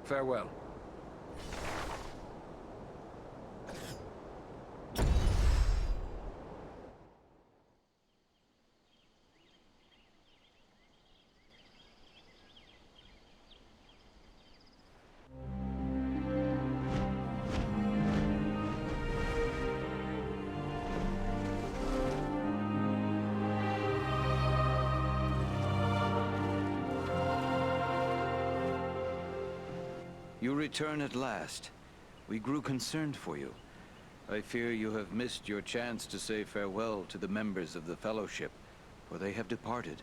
Farewell. You return at last. We grew concerned for you. I fear you have missed your chance to say farewell to the members of the Fellowship, for they have departed.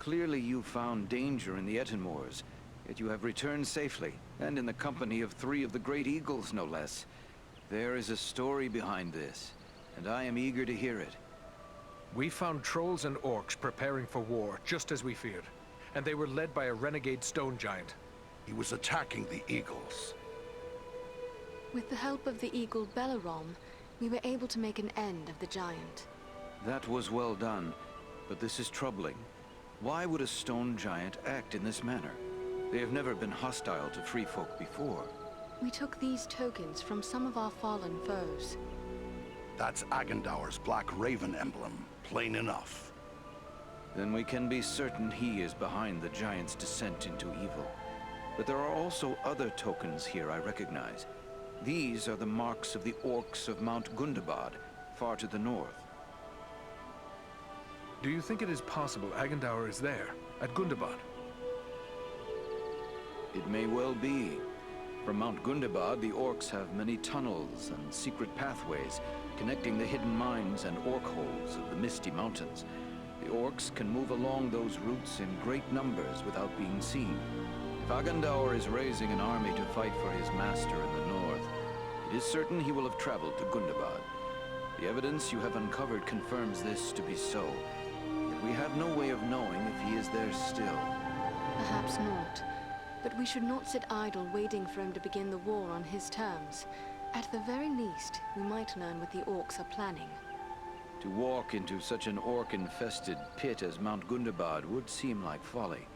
Clearly you found danger in the Etenmoors, yet you have returned safely, and in the company of 3 of the Great Eagles, no less. There is a story behind this, and I am eager to hear it. We found trolls and orcs preparing for war, just as we feared. And they were led by a renegade stone giant. He was attacking the Eagles. With the help of the eagle Belarom, we were able to make an end of the giant. That was well done, but this is troubling. Why would a stone giant act in this manner? They have never been hostile to free folk before. We took these tokens from some of our fallen foes. That's Agandaur's Black Raven emblem, plain enough. Then we can be certain he is behind the giant's descent into evil. But there are also other tokens here I recognize. These are the marks of the orcs of Mount Gundabad, far to the north. Do you think it is possible Agandaur is there, at Gundabad? It may well be. From Mount Gundabad, the orcs have many tunnels and secret pathways connecting the hidden mines and orc holes of the Misty Mountains. The orcs can move along those routes in great numbers without being seen. If Agandaur is raising an army to fight for his master in the north, it is certain he will have traveled to Gundabad. The evidence you have uncovered confirms this to be so, yet we have no way of knowing if he is there still. Perhaps not. But we should not sit idle waiting for him to begin the war on his terms. At the very least, we might learn what the orcs are planning. To walk into such an orc-infested pit as Mount Gundabad would seem like folly.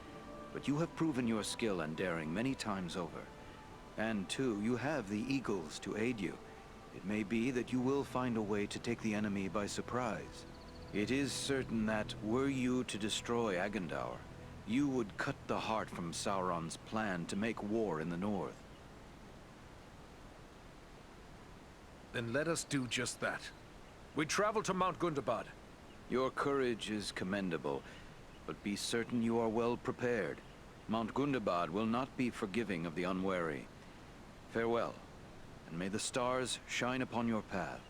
But you have proven your skill and daring many times over. And too, you have the Eagles to aid you. It may be that you will find a way to take the enemy by surprise. It is certain that, were you to destroy Agandaur, you would cut the heart from Sauron's plan to make war in the north. Then let us do just that. We travel to Mount Gundabad. Your courage is commendable, but be certain you are well prepared. Mount Gundabad will not be forgiving of the unwary. Farewell, and may the stars shine upon your path.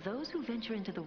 Those who venture into the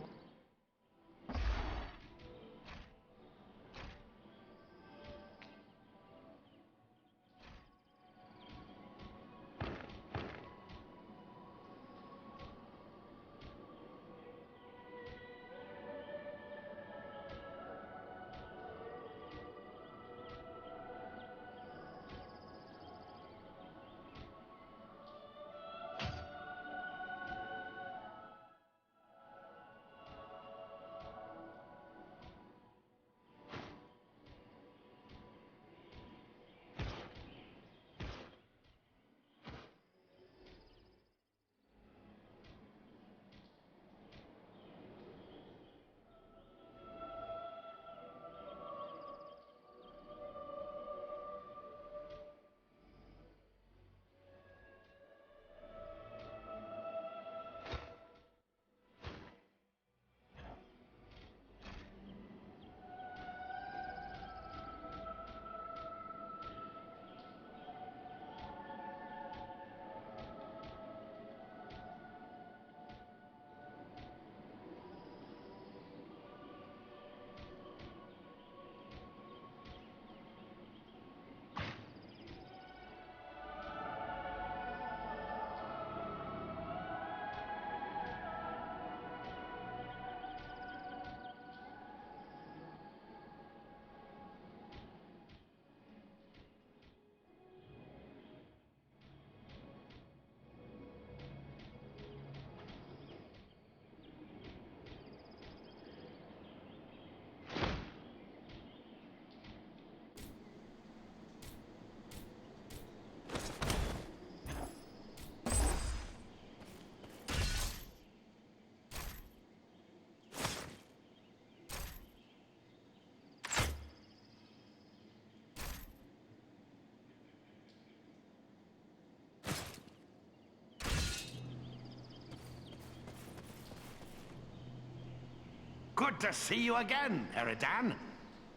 Good to see you again, Eridan.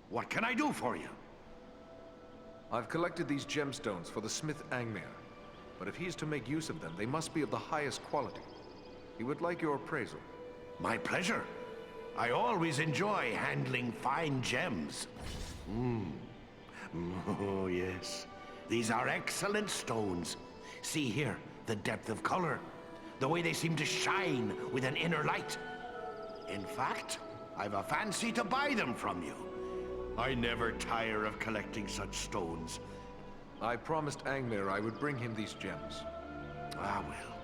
What can I do for you? I've collected these gemstones for the smith Angmar. But if he is to make use of them, they must be of the highest quality. He would like your appraisal. My pleasure. I always enjoy handling fine gems. Oh, yes. These are excellent stones. See here, the depth of color. The way they seem to shine with an inner light. In fact, I've a fancy to buy them from you. I never tire of collecting such stones. I promised Angmar I would bring him these gems. Ah, well.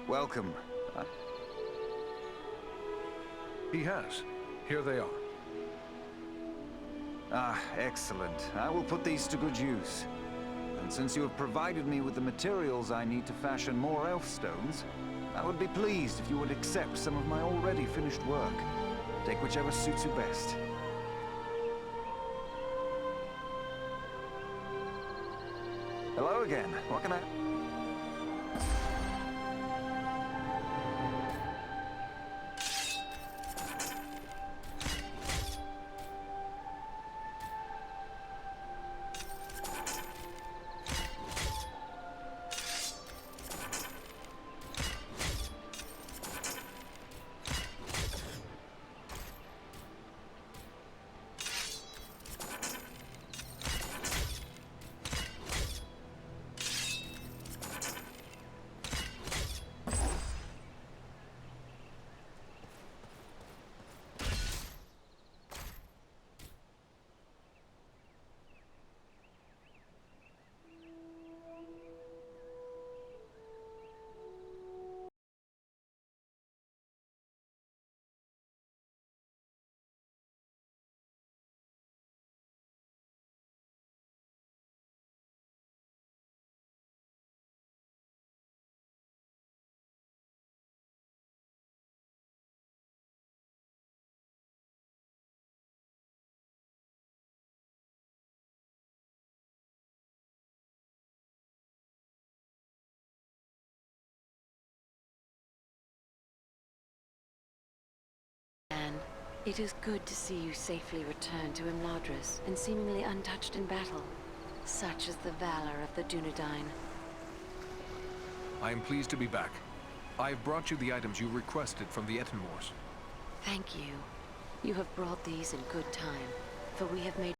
Welcome. He has. Here they are. Ah, excellent. I will put these to good use. And since you have provided me with the materials I need to fashion more elf stones, I would be pleased if you would accept some of my already finished work. Take whichever suits you best. Hello again. What can I... Anne, it is good to see you safely return to Imladris and seemingly untouched in battle. Such is the valor of the Dunedain. I am pleased to be back. I have brought you the items you requested from the Etenmoors. Thank you. You have brought these in good time, for we have made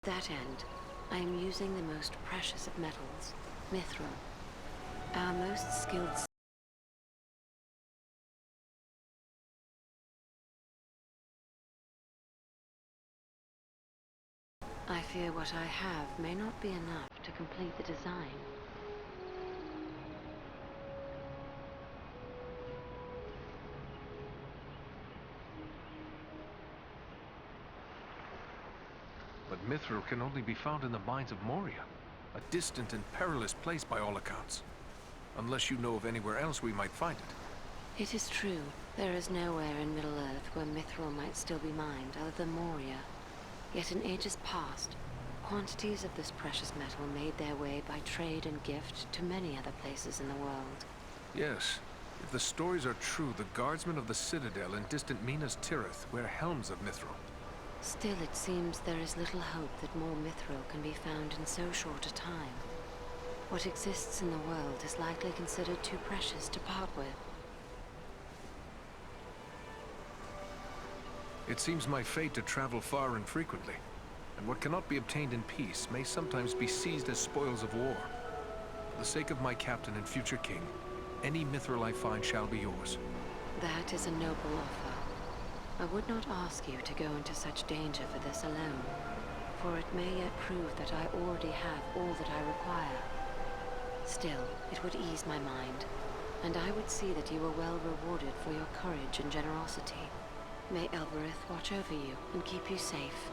that end. I am using the most precious of metals, mithril. Our most skilled I fear what I have may not be enough to complete the design. But mithril can only be found in the mines of Moria, a distant and perilous place by all accounts. Unless you know of anywhere else we might find it. It is true, there is nowhere in Middle-earth where mithril might still be mined other than Moria. Yet in ages past, quantities of this precious metal made their way by trade and gift to many other places in the world. Yes, If the stories are true, the guardsmen of the Citadel in distant Minas Tirith wear helms of mithril. Still, it seems there is little hope that more mithril can be found in so short a time. What exists in the world is likely considered too precious to part with. It seems my fate to travel far and frequently, and what cannot be obtained in peace may sometimes be seized as spoils of war. For the sake of my captain and future king, any mithril I find shall be yours. That is a noble offer. I would not ask you to go into such danger for this alone, for it may yet prove that I already have all that I require. Still, it would ease my mind, and I would see that you were well rewarded for your courage and generosity. May Elbereth watch over you and keep you safe.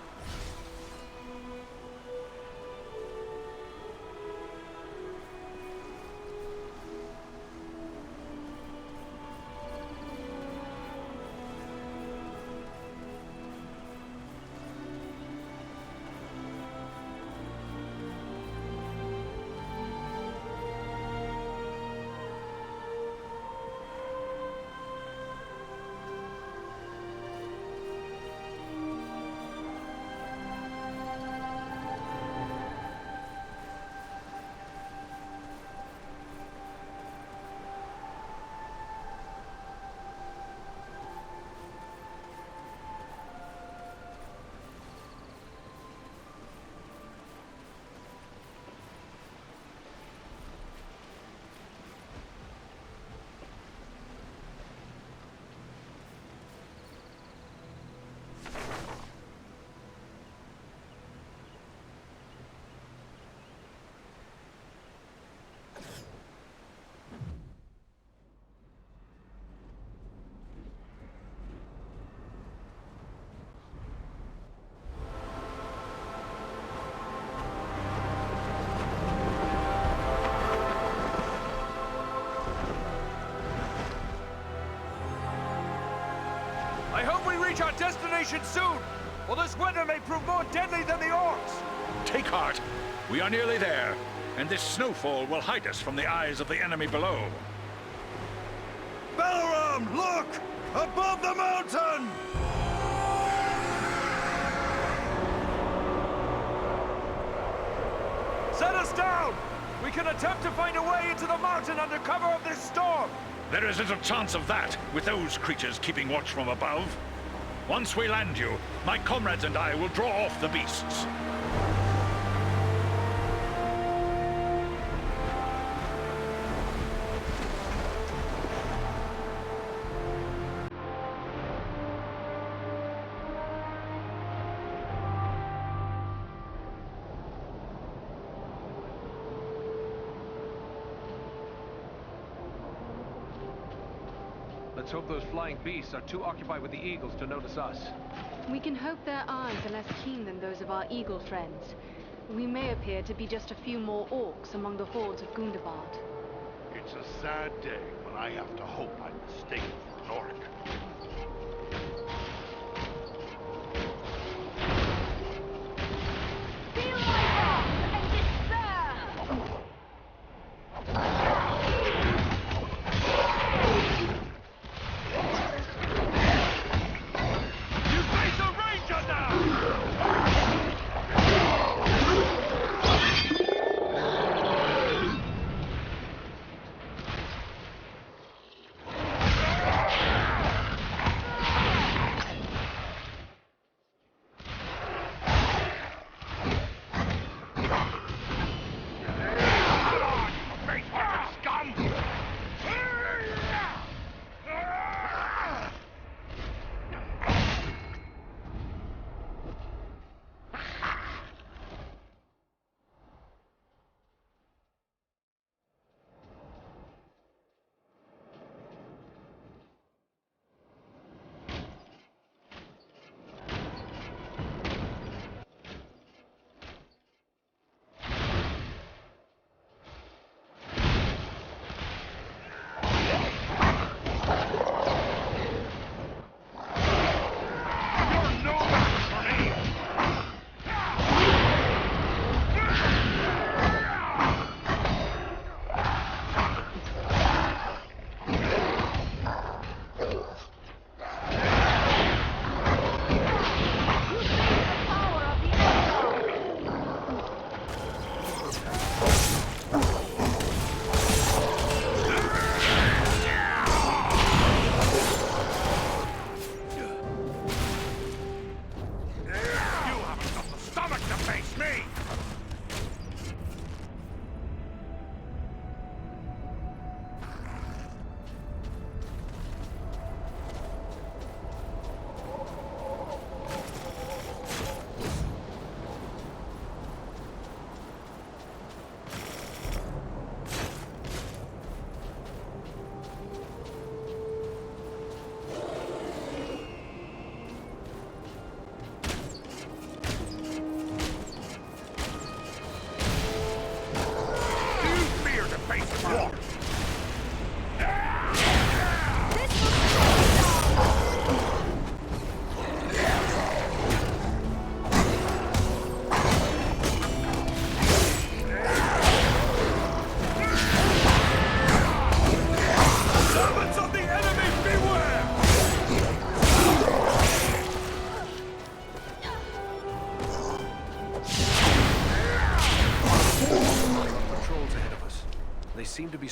I hope we reach our destination soon, or this winter may prove more deadly than the orcs! Take heart. We are nearly there, and this snowfall will hide us from the eyes of the enemy below. Balaram, look! Above the mountain! Set us down! We can attempt to find a way into the mountain under cover of this storm! There is little chance of that, with those creatures keeping watch from above. Once we land you, my comrades and I will draw off the beasts. Let's hope those flying beasts are too occupied with the eagles to notice us. We can hope their eyes are less keen than those of our eagle friends. We may appear to be just a few more orcs among the hordes of Gundabad. It's a sad day when I have to hope I'm mistaken for an orc. Feel my wrath and despair! You face a ranger now!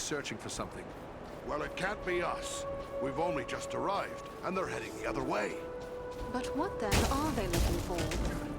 searching for something. Well, it can't be us. We've only just arrived, and they're heading the other way. But what then are they looking for?